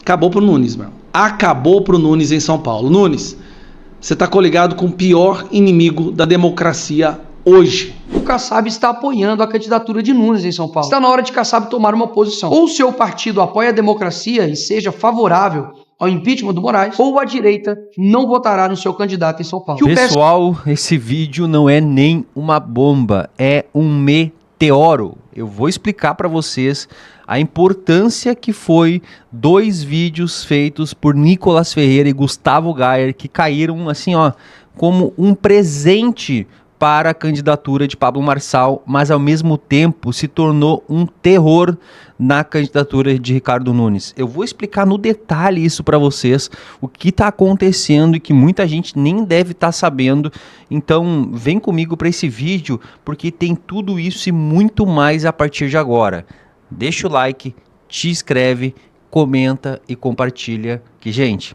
Acabou pro Nunes, meu. Acabou pro Nunes em São Paulo. Nunes, você tá coligado com o pior inimigo da democracia hoje. O Kassab está apoiando a candidatura de Nunes em São Paulo. Está na hora de Kassab tomar uma posição. Ou o seu partido apoia a democracia e seja favorável ao impeachment do Moraes, ou a direita não votará no seu candidato em São Paulo. Pessoal, esse vídeo não é nem uma bomba, é um meteoro. Eu vou explicar para vocês a importância que foi 2 vídeos feitos por Nicolas Ferreira e Gustavo Gayer, que caíram assim, ó, como um presente para a candidatura de Pablo Marçal, mas ao mesmo tempo se tornou um terror na candidatura de Ricardo Nunes. Eu vou explicar no detalhe isso para vocês, o que está acontecendo e que muita gente nem deve estar sabendo. Então vem comigo para esse vídeo, porque tem tudo isso e muito mais a partir de agora. Deixa o like, te inscreve, comenta e compartilha, que gente,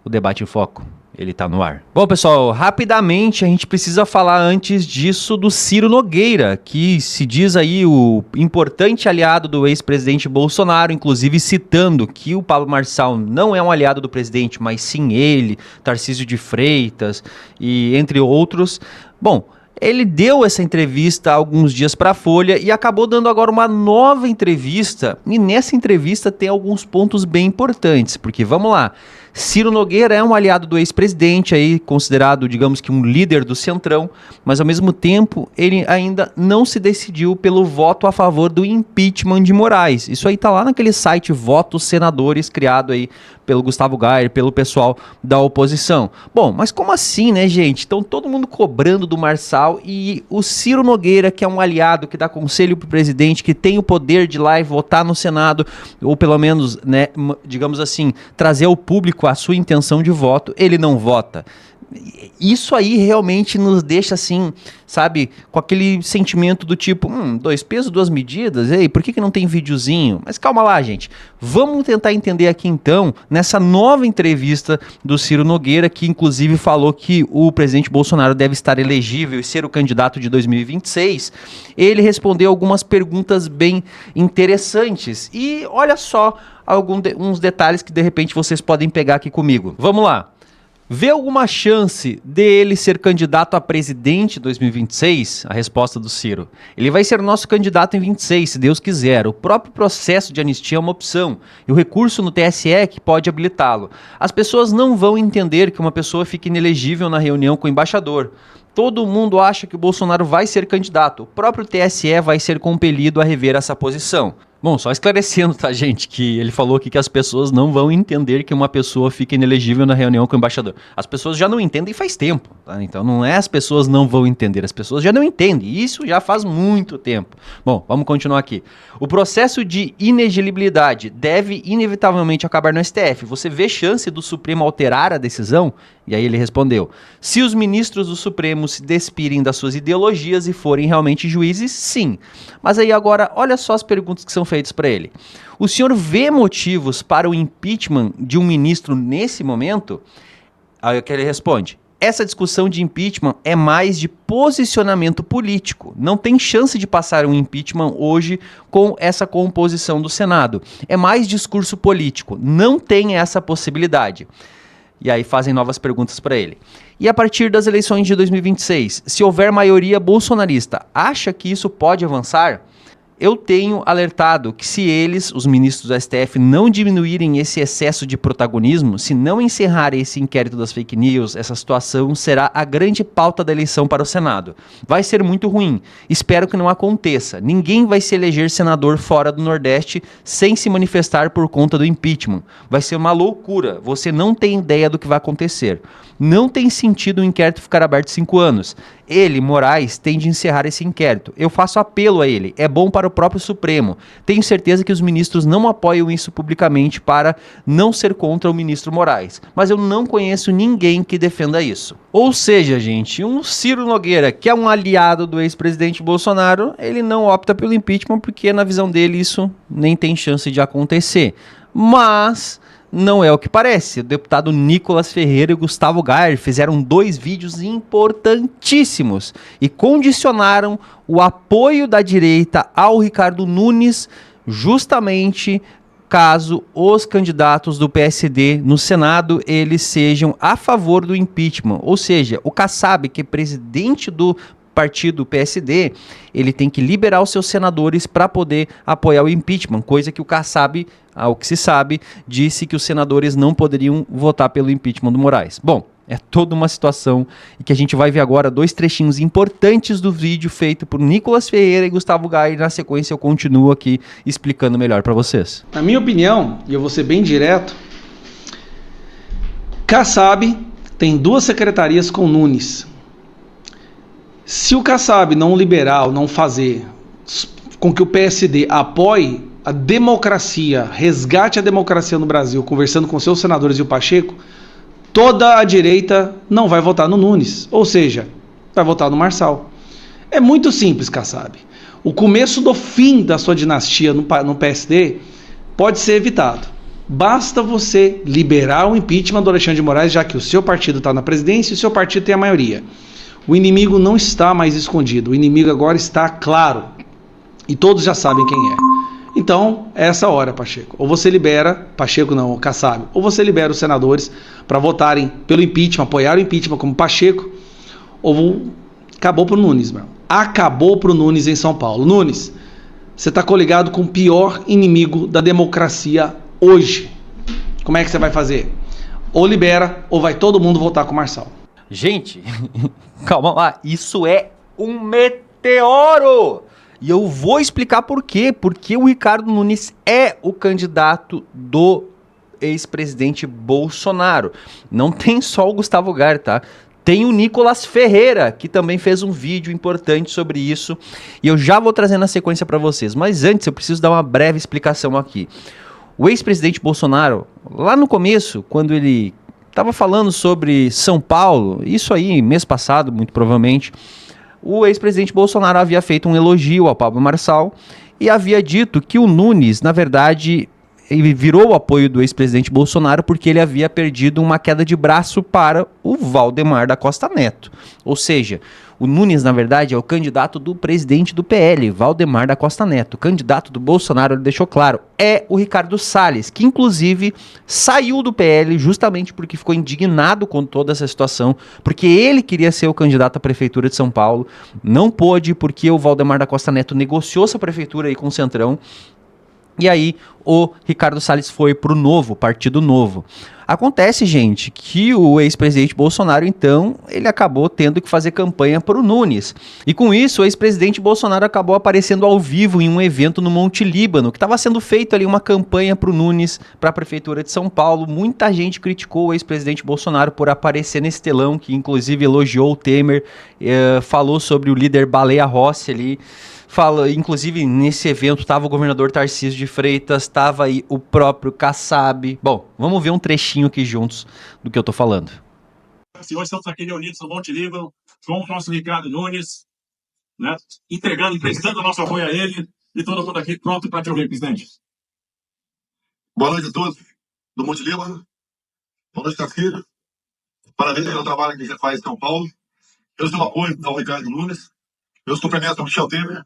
o Debate em Foco, ele tá no ar. Bom, pessoal, rapidamente a gente precisa falar antes disso do Ciro Nogueira, que se diz aí o importante aliado do ex-presidente Bolsonaro, inclusive citando que o Pablo Marçal não é um aliado do presidente, mas sim ele, Tarcísio de Freitas e entre outros. Bom, ele deu essa entrevista há alguns dias para a Folha e acabou dando agora uma nova entrevista, e nessa entrevista tem alguns pontos bem importantes, porque vamos lá, Ciro Nogueira é um aliado do ex-presidente, aí considerado, digamos que um líder do Centrão, mas ao mesmo tempo ele ainda não se decidiu pelo voto a favor do impeachment de Moraes. Isso aí tá lá naquele site Votos Senadores, criado aí pelo Gustavo Gayer, pelo pessoal da oposição. Bom, mas como assim, né, gente? Então todo mundo cobrando do Marçal e o Ciro Nogueira, que é um aliado que dá conselho pro presidente, que tem o poder de ir lá e votar no Senado, ou pelo menos, né, digamos assim, trazer ao público a sua intenção de voto, ele não vota. Isso aí realmente nos deixa assim, sabe, com aquele sentimento do tipo, 2 pesos, 2 medidas, ei, por que não tem videozinho? Mas calma lá, gente, vamos tentar entender aqui então, nessa nova entrevista do Ciro Nogueira, que inclusive falou que o presidente Bolsonaro deve estar elegível e ser o candidato de 2026, ele respondeu algumas perguntas bem interessantes, e olha só uns detalhes que de repente vocês podem pegar aqui comigo. Vamos lá. Vê alguma chance dele ser candidato a presidente em 2026? A resposta do Ciro. Ele vai ser nosso candidato em 26, se Deus quiser. O próprio processo de anistia é uma opção e o recurso no TSE é que pode habilitá-lo. As pessoas não vão entender que uma pessoa fique inelegível na reunião com o embaixador. Todo mundo acha que o Bolsonaro vai ser candidato. O próprio TSE vai ser compelido a rever essa posição. Bom, só esclarecendo, tá, gente, que ele falou aqui que as pessoas não vão entender que uma pessoa fica inelegível na reunião com o embaixador. As pessoas já não entendem faz tempo, tá? Então não é as pessoas não vão entender, as pessoas já não entendem. Isso já faz muito tempo. Bom, vamos continuar aqui. O processo de inelegibilidade deve inevitavelmente acabar no STF. Você vê chance do Supremo alterar a decisão? E aí ele respondeu, se os ministros do Supremo se despirem das suas ideologias e forem realmente juízes, sim. Mas aí agora, olha só as perguntas que são feitas para ele. O senhor vê motivos para o impeachment de um ministro nesse momento? Aí ele responde, essa discussão de impeachment é mais de posicionamento político. Não tem chance de passar um impeachment hoje com essa composição do Senado. É mais discurso político. Não tem essa possibilidade. E aí fazem novas perguntas para ele. E a partir das eleições de 2026, se houver maioria bolsonarista, acha que isso pode avançar? Eu tenho alertado que se eles, os ministros do STF, não diminuírem esse excesso de protagonismo, se não encerrarem esse inquérito das fake news, essa situação será a grande pauta da eleição para o Senado. Vai ser muito ruim. Espero que não aconteça. Ninguém vai se eleger senador fora do Nordeste sem se manifestar por conta do impeachment. Vai ser uma loucura. Você não tem ideia do que vai acontecer. Não tem sentido o inquérito ficar aberto 5 anos. Ele, Moraes, tem de encerrar esse inquérito. Eu faço apelo a ele. É bom para o próprio Supremo. Tenho certeza que os ministros não apoiam isso publicamente para não ser contra o ministro Moraes. Mas eu não conheço ninguém que defenda isso. Ou seja, gente, um Ciro Nogueira, que é um aliado do ex-presidente Bolsonaro, ele não opta pelo impeachment porque, na visão dele, isso nem tem chance de acontecer. Mas não é o que parece. O deputado Nicolas Ferreira e Gustavo Gayer fizeram 2 vídeos importantíssimos e condicionaram o apoio da direita ao Ricardo Nunes justamente caso os candidatos do PSD no Senado eles sejam a favor do impeachment. Ou seja, o Kassab, que é presidente do partido PSD, ele tem que liberar os seus senadores para poder apoiar o impeachment, coisa que o Kassab, ao que se sabe, disse que os senadores não poderiam votar pelo impeachment do Moraes. Bom, é toda uma situação e que a gente vai ver agora 2 trechinhos importantes do vídeo feito por Nicolas Ferreira e Gustavo Gayer. Na sequência eu continuo aqui explicando melhor para vocês. Na minha opinião, e eu vou ser bem direto, Kassab tem 2 secretarias com Nunes. Se o Kassab não liberar ou não fazer com que o PSD apoie a democracia, resgate a democracia no Brasil, conversando com seus senadores e o Pacheco, toda a direita não vai votar no Nunes, ou seja, vai votar no Marçal. É muito simples, Kassab. O começo do fim da sua dinastia no PSD pode ser evitado. Basta você liberar o impeachment do Alexandre de Moraes, já que o seu partido está na presidência e o seu partido tem a maioria. O inimigo não está mais escondido, o inimigo agora está claro. E todos já sabem quem é. Então, é essa hora, Pacheco. Ou você libera, Pacheco não, o Kassab, ou você libera os senadores para votarem pelo impeachment, apoiar o impeachment como Pacheco, ou acabou pro Nunes, meu. Acabou pro Nunes em São Paulo. Nunes, você está coligado com o pior inimigo da democracia hoje. Como é que você vai fazer? Ou libera, ou vai todo mundo votar com o Marçal. Gente, calma lá, isso é um meteoro! E eu vou explicar por quê. Porque o Ricardo Nunes é o candidato do ex-presidente Bolsonaro. Não tem só o Gustavo Gayer, tá? Tem o Nicolas Ferreira, que também fez um vídeo importante sobre isso. E eu já vou trazer na sequência para vocês. Mas antes eu preciso dar uma breve explicação aqui. O ex-presidente Bolsonaro, lá no começo, quando ele estava falando sobre São Paulo, isso aí, mês passado, muito provavelmente, o ex-presidente Bolsonaro havia feito um elogio ao Pablo Marçal e havia dito que o Nunes, na verdade, ele virou o apoio do ex-presidente Bolsonaro porque ele havia perdido uma queda de braço para o Valdemar da Costa Neto. Ou seja, o Nunes, na verdade, é o candidato do presidente do PL, Valdemar da Costa Neto. O candidato do Bolsonaro, ele deixou claro, é o Ricardo Salles, que inclusive saiu do PL justamente porque ficou indignado com toda essa situação, porque ele queria ser o candidato à prefeitura de São Paulo, não pôde porque o Valdemar da Costa Neto negociou essa prefeitura aí com o Centrão. E aí o Ricardo Salles foi pro Novo, Partido Novo. Acontece, gente, que o ex-presidente Bolsonaro, então, ele acabou tendo que fazer campanha pro Nunes. E com isso, o ex-presidente Bolsonaro acabou aparecendo ao vivo em um evento no Monte Líbano, que estava sendo feito ali uma campanha pro Nunes, para a prefeitura de São Paulo. Muita gente criticou o ex-presidente Bolsonaro por aparecer nesse telão, que inclusive elogiou o Temer, falou sobre o líder Baleia Rossi ali. Inclusive, nesse evento estava o governador Tarcísio de Freitas, estava aí o próprio Kassab. Bom, vamos ver um trechinho aqui juntos do que eu tô falando. Hoje estamos aqui reunidos no Monte Líbano com o nosso Ricardo Nunes, né, emprestando o nosso apoio a ele, e todo mundo aqui pronto para te ouvir, presidente. Boa noite a todos do Monte Líbano. Boa noite, Casqueiro. Parabéns pelo trabalho que você faz em São Paulo. Eu sou apoio ao Ricardo Nunes. Eu sou premessa do Michel Temer,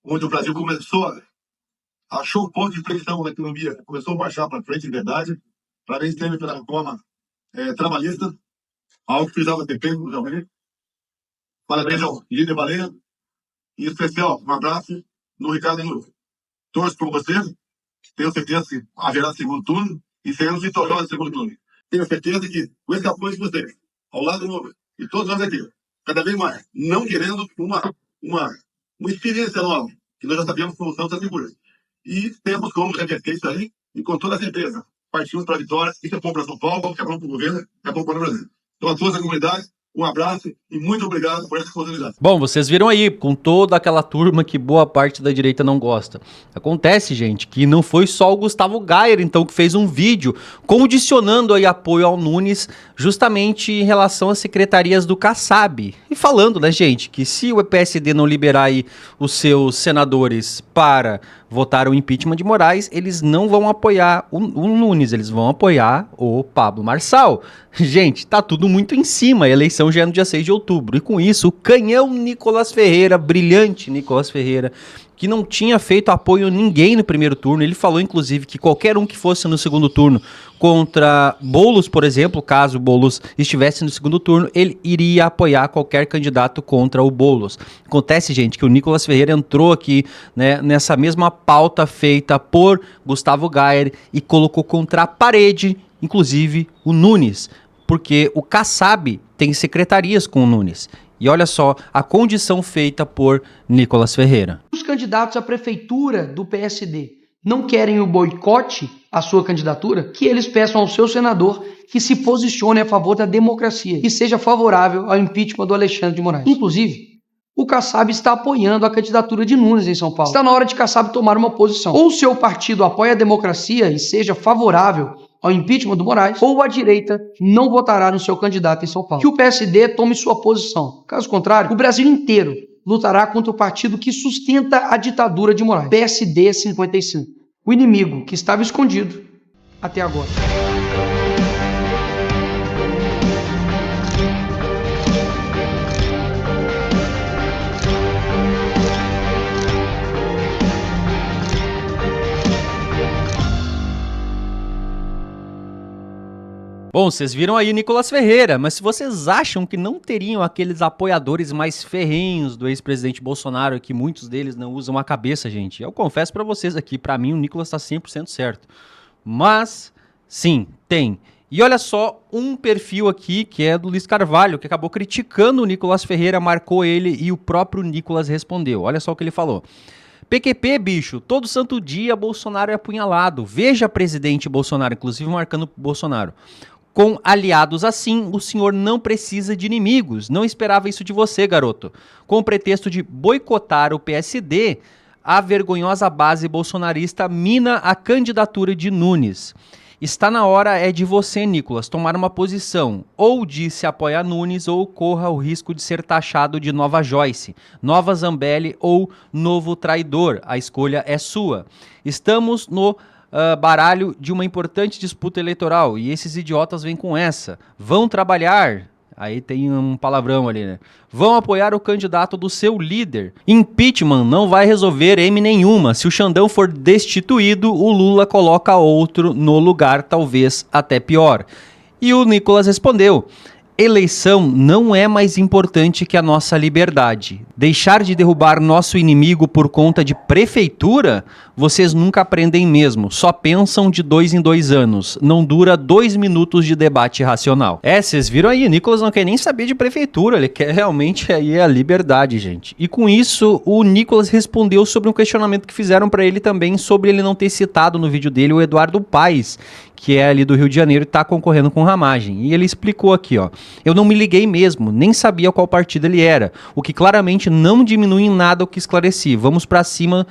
onde o Brasil achou o ponto de inflexão na economia, começou a marchar para frente de verdade. Parabéns, Temer, pela reforma trabalhista, algo que precisava ter feito, realmente. Parabéns ao líder Baleia, em especial, um abraço no Ricardo Nunes. Torço por você, tenho certeza que haverá segundo turno e seremos vitoriosos no segundo turno. Tenho certeza que, com esse apoio de vocês, ao lado do novo, e todos nós aqui, cada vez mais, não querendo uma experiência nova, que nós já sabemos como são essas figuras. E temos como reverter isso aí, e com toda certeza, partimos para a vitória. Isso é bom para São Paulo, é bom para o governo, é bom para o Brasil. Então, a toda a comunidade, um abraço e muito obrigado por essa oportunidade. Bom, vocês viram aí, com toda aquela turma que boa parte da direita não gosta. Acontece, gente, que não foi só o Gustavo Gayer, então, que fez um vídeo condicionando aí apoio ao Nunes, justamente em relação às secretarias do Kassab. E falando, né, gente, que se o PSD não liberar aí os seus senadores para votar o impeachment de Moraes, eles não vão apoiar o Nunes, eles vão apoiar o Pablo Marçal. Gente, tá tudo muito em cima, a eleição já é no dia 6 de outubro. E com isso, o canhão Nicolas Ferreira, brilhante Nicolas Ferreira, que não tinha feito apoio a ninguém no primeiro turno. Ele falou, inclusive, que qualquer um que fosse no segundo turno contra Boulos, por exemplo, caso Boulos estivesse no segundo turno, ele iria apoiar qualquer candidato contra o Boulos. Acontece, gente, que o Nicolas Ferreira entrou aqui, né, nessa mesma pauta feita por Gustavo Gayer e colocou contra a parede, inclusive, o Nunes, porque o Kassab tem secretarias com o Nunes. E olha só a condição feita por Nicolas Ferreira. Os candidatos à prefeitura do PSD não querem o boicote à sua candidatura, que eles peçam ao seu senador que se posicione a favor da democracia e seja favorável ao impeachment do Alexandre de Moraes. Inclusive, o Kassab está apoiando a candidatura de Nunes em São Paulo. Está na hora de Kassab tomar uma posição. Ou seu partido apoia a democracia e seja favorável ao impeachment do Moraes, ou a direita não votará no seu candidato em São Paulo. Que o PSD tome sua posição. Caso contrário, o Brasil inteiro lutará contra o partido que sustenta a ditadura de Moraes. PSD 55. O inimigo que estava escondido até agora. Bom, vocês viram aí Nicolas Ferreira, mas se vocês acham que não teriam aqueles apoiadores mais ferrenhos do ex-presidente Bolsonaro, que muitos deles não usam a cabeça, gente, eu confesso pra vocês aqui, pra mim o Nicolas tá 100% certo. Mas, sim, tem. E olha só um perfil aqui que é do Luiz Carvalho, que acabou criticando o Nicolas Ferreira, marcou ele e o próprio Nicolas respondeu. Olha só o que ele falou. PQP, bicho, todo santo dia Bolsonaro é apunhalado. Veja presidente Bolsonaro, inclusive marcando Bolsonaro. Com aliados assim, o senhor não precisa de inimigos. Não esperava isso de você, garoto. Com o pretexto de boicotar o PSD, a vergonhosa base bolsonarista mina a candidatura de Nunes. Está na hora de você, Nicolas, tomar uma posição. Ou de se apoiar Nunes, ou corra o risco de ser taxado de nova Joyce, nova Zambelli ou novo traidor. A escolha é sua. Estamos no baralho de uma importante disputa eleitoral e esses idiotas vêm com essa. Vão trabalhar, aí tem um palavrão ali, né? Vão apoiar o candidato do seu líder. Impeachment não vai resolver M nenhuma. Se o Xandão for destituído, o Lula coloca outro no lugar, talvez até pior. E o Nicolas respondeu: eleição não é mais importante que a nossa liberdade. Deixar de derrubar nosso inimigo por conta de prefeitura? Vocês nunca aprendem mesmo. Só pensam de 2 em 2 anos. Não dura 2 minutos de debate racional. Vocês viram aí, o Nicolas não quer nem saber de prefeitura. Ele quer realmente aí a liberdade, gente. E com isso, o Nicolas respondeu sobre um questionamento que fizeram para ele também sobre ele não ter citado no vídeo dele o Eduardo Paes, que é ali do Rio de Janeiro e está concorrendo com Ramagem. E ele explicou aqui, ó. Eu não me liguei mesmo, nem sabia qual partido ele era, o que claramente não diminui em nada o que esclareci. Vamos para cima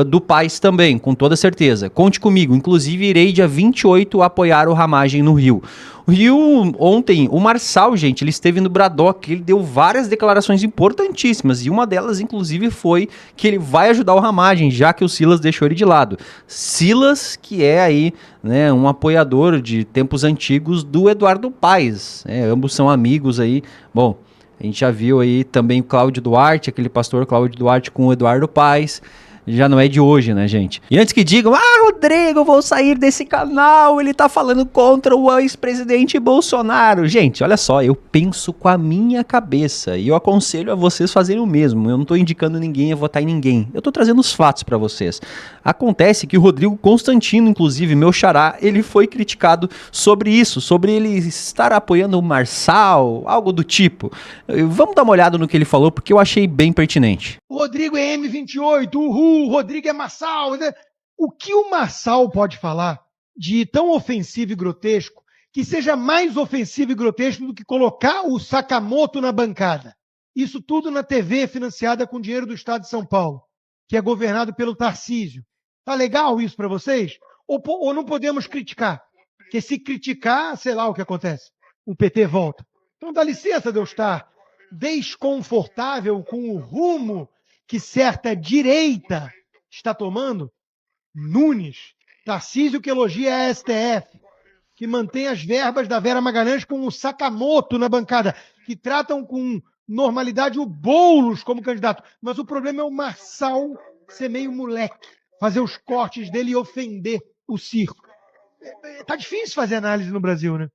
do Paes também, com toda certeza. Conte comigo, inclusive irei dia 28 apoiar o Ramagem no Rio. O Rio, ontem, o Marçal, gente, ele esteve no Bradock, ele deu várias declarações importantíssimas, e uma delas, inclusive, foi que ele vai ajudar o Ramagem, já que o Silas deixou ele de lado. Silas, que é aí, né, um apoiador de tempos antigos do Eduardo Paes, né, ambos são amigos aí. Bom, a gente já viu aí também o Cláudio Duarte, aquele pastor Cláudio Duarte com o Eduardo Paes. Já não é de hoje, né, gente? E antes que digam, Rodrigo, vou sair desse canal, ele tá falando contra o ex-presidente Bolsonaro. Gente, olha só, eu penso com a minha cabeça e eu aconselho a vocês fazerem o mesmo. Eu não tô indicando ninguém a votar em ninguém. Eu tô trazendo os fatos pra vocês. Acontece que o Rodrigo Constantino, inclusive, meu xará, ele foi criticado sobre isso, sobre ele estar apoiando o Marçal, algo do tipo. Vamos dar uma olhada no que ele falou, porque eu achei bem pertinente. O Rodrigo é M28, uhul, o Rodrigo é Marçal. Né? O que o Marçal pode falar de tão ofensivo e grotesco que seja mais ofensivo e grotesco do que colocar o Sakamoto na bancada? Isso tudo na TV financiada com dinheiro do Estado de São Paulo, que é governado pelo Tarcísio. Tá legal isso para vocês? Ou não podemos criticar? Porque se criticar, sei lá o que acontece. O PT volta. Então dá licença de eu estar desconfortável com o rumo que certa direita está tomando. Nunes, Tarcísio que elogia a STF, que mantém as verbas da Vera Magalhães com o Sakamoto na bancada, que tratam com normalidade o Boulos como candidato. Mas o problema é o Marçal ser meio moleque, fazer os cortes dele e ofender o circo. Tá difícil fazer análise no Brasil, né?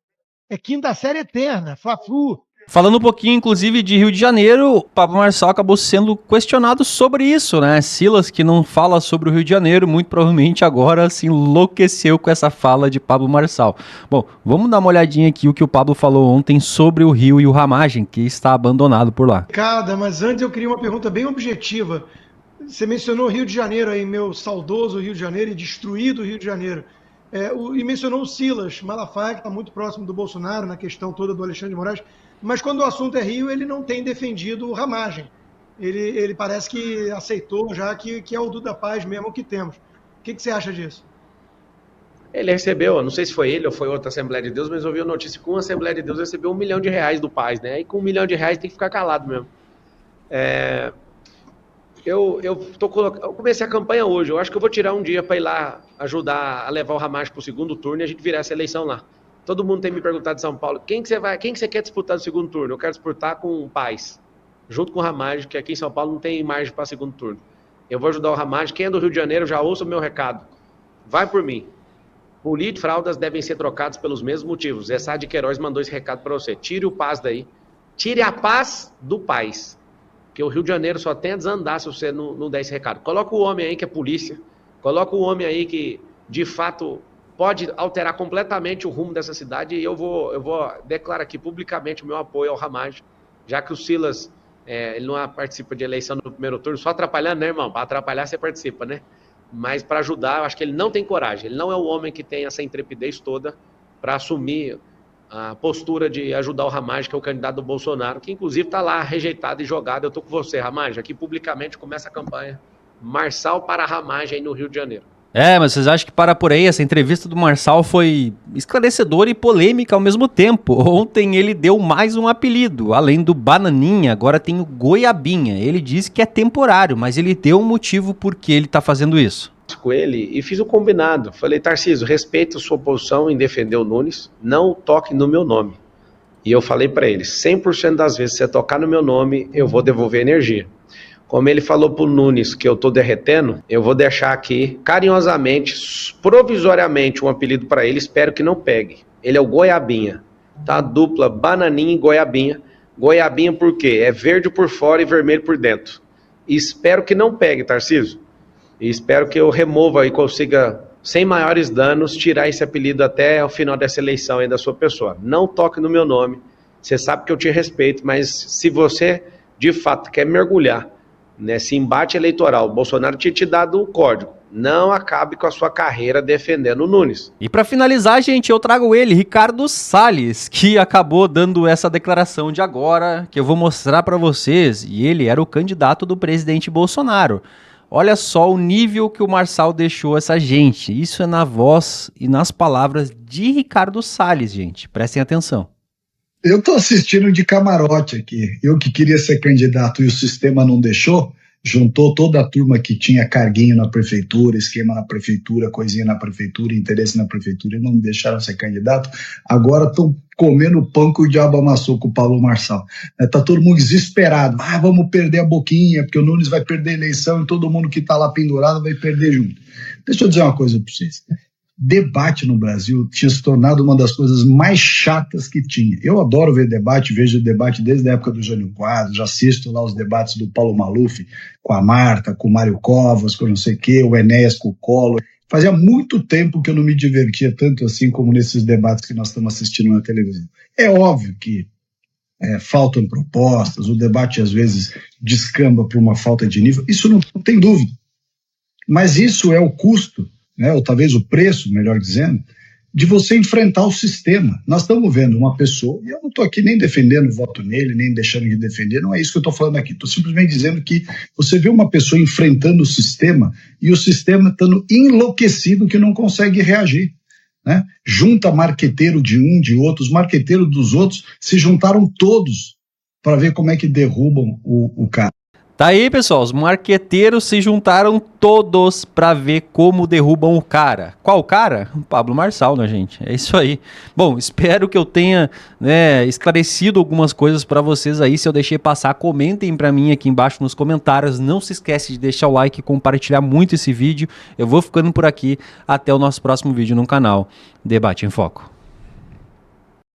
É quinta série eterna, Fla-Flu. Falando um pouquinho, inclusive, de Rio de Janeiro, o Pablo Marçal acabou sendo questionado sobre isso, né? Silas, que não fala sobre o Rio de Janeiro, muito provavelmente agora se enlouqueceu com essa fala de Pablo Marçal. Bom, vamos dar uma olhadinha aqui o que o Pablo falou ontem sobre o Rio e o Ramagem, que está abandonado por lá. Mas antes eu queria uma pergunta bem objetiva. Você mencionou o Rio de Janeiro aí, meu saudoso Rio de Janeiro e destruído Rio de Janeiro. E mencionou o Silas Malafaia, que está muito próximo do Bolsonaro na questão toda do Alexandre de Moraes. Mas quando o assunto é Rio, ele não tem defendido o Ramagem. Ele parece que aceitou já que é o Duda Paz mesmo que temos. O que você acha disso? Ele recebeu, não sei se foi ele ou foi outra Assembleia de Deus, mas eu vi a notícia que uma Assembleia de Deus recebeu R$1 milhão do Paz, né? E com R$1 milhão tem que ficar calado mesmo. Eu comecei a campanha hoje, eu acho que eu vou tirar um dia para ir lá ajudar a levar o Ramagem para o segundo turno e a gente virar essa eleição lá. Todo mundo tem me perguntado de São Paulo, quem que você quer disputar no segundo turno? Eu quero disputar com o Paz, junto com o Ramagem, que aqui em São Paulo não tem margem para segundo turno. Eu vou ajudar o Ramagem, quem é do Rio de Janeiro já ouça o meu recado, vai por mim. Políticos e fraldas devem ser trocados pelos mesmos motivos. Zé Sá de Queiroz mandou esse recado para você, tire o Paz daí, tire a paz do Paz, porque o Rio de Janeiro só tem a desandar se você não der esse recado. Coloca o homem aí que é polícia, coloca o homem aí que de fato pode alterar completamente o rumo dessa cidade e eu vou declarar aqui publicamente o meu apoio ao Ramagem, já que o Silas, ele não participa de eleição no primeiro turno, só atrapalhando, né, irmão? Para atrapalhar você participa, né? Mas para ajudar, eu acho que ele não tem coragem, ele não é o homem que tem essa intrepidez toda para assumir a postura de ajudar o Ramagem, que é o candidato do Bolsonaro, que inclusive está lá rejeitado e jogado. Eu estou com você, Ramagem, aqui publicamente começa a campanha Marçal para Ramagem aí no Rio de Janeiro. Mas vocês acham que para por aí, essa entrevista do Marçal foi esclarecedora e polêmica ao mesmo tempo. Ontem ele deu mais um apelido, além do Bananinha, agora tem o Goiabinha. Ele disse que é temporário, mas ele deu um motivo por que ele está fazendo isso. Com ele e fiz o combinado. Falei, Tarcísio, respeito a sua posição em defender o Nunes, não toque no meu nome. E eu falei para ele, 100% das vezes que você tocar no meu nome, eu vou devolver energia. Como ele falou pro Nunes que eu tô derretendo, eu vou deixar aqui, carinhosamente, provisoriamente, um apelido para ele, espero que não pegue. Ele é o Goiabinha, tá? Dupla Bananinha e Goiabinha. Goiabinha por quê? É verde por fora e vermelho por dentro. E espero que não pegue, Tarcísio. E espero que eu remova e consiga, sem maiores danos, tirar esse apelido até o final dessa eleição aí da sua pessoa. Não toque no meu nome, você sabe que eu te respeito, mas se você, de fato, quer mergulhar nesse embate eleitoral, o Bolsonaro tinha te dado o código. Não acabe com a sua carreira defendendo o Nunes. E para finalizar, gente, eu trago ele, Ricardo Salles, que acabou dando essa declaração de agora, que eu vou mostrar para vocês, e ele era o candidato do presidente Bolsonaro. Olha só o nível que o Marçal deixou essa gente. Isso é na voz e nas palavras de Ricardo Salles, gente. Prestem atenção. Eu estou assistindo de camarote aqui. Eu que queria ser candidato e o sistema não deixou, juntou toda a turma que tinha carguinho na prefeitura, esquema na prefeitura, coisinha na prefeitura, interesse na prefeitura, e não me deixaram ser candidato. Agora estão comendo o pão que o diabo amassou com o Pablo Marçal. Está todo mundo desesperado. Vamos perder a boquinha, porque o Nunes vai perder a eleição e todo mundo que está lá pendurado vai perder junto. Deixa eu dizer uma coisa para vocês. Debate no Brasil tinha se tornado uma das coisas mais chatas que tinha. Eu adoro ver debate, vejo debate desde a época do Jânio Quadros, já assisto lá os debates do Paulo Maluf com a Marta, com o Mário Covas, com não sei o quê, o Enéas com o Collor. Fazia muito tempo que eu não me divertia tanto assim como nesses debates que nós estamos assistindo na televisão. É óbvio que faltam propostas, o debate às vezes descamba por uma falta de nível, isso não tem dúvida. Mas isso é o custo, ou talvez o preço, melhor dizendo, de você enfrentar o sistema. Nós estamos vendo uma pessoa, e eu não estou aqui nem defendendo o voto nele, nem deixando de defender, não é isso que eu estou falando aqui, estou simplesmente dizendo que você vê uma pessoa enfrentando o sistema e o sistema estando enlouquecido que não consegue reagir. Né? Junta marqueteiro de um, de outro, os marqueteiros dos outros se juntaram todos para ver como é que derrubam o cara. Tá aí, pessoal, os marqueteiros se juntaram todos pra ver como derrubam o cara. Qual cara? O Pablo Marçal, né, gente? É isso aí. Bom, espero que eu tenha, né, esclarecido algumas coisas pra vocês aí. Se eu deixei passar, comentem pra mim aqui embaixo nos comentários. Não se esquece de deixar o like e compartilhar muito esse vídeo. Eu vou ficando por aqui. Até o nosso próximo vídeo no canal Debate em Foco.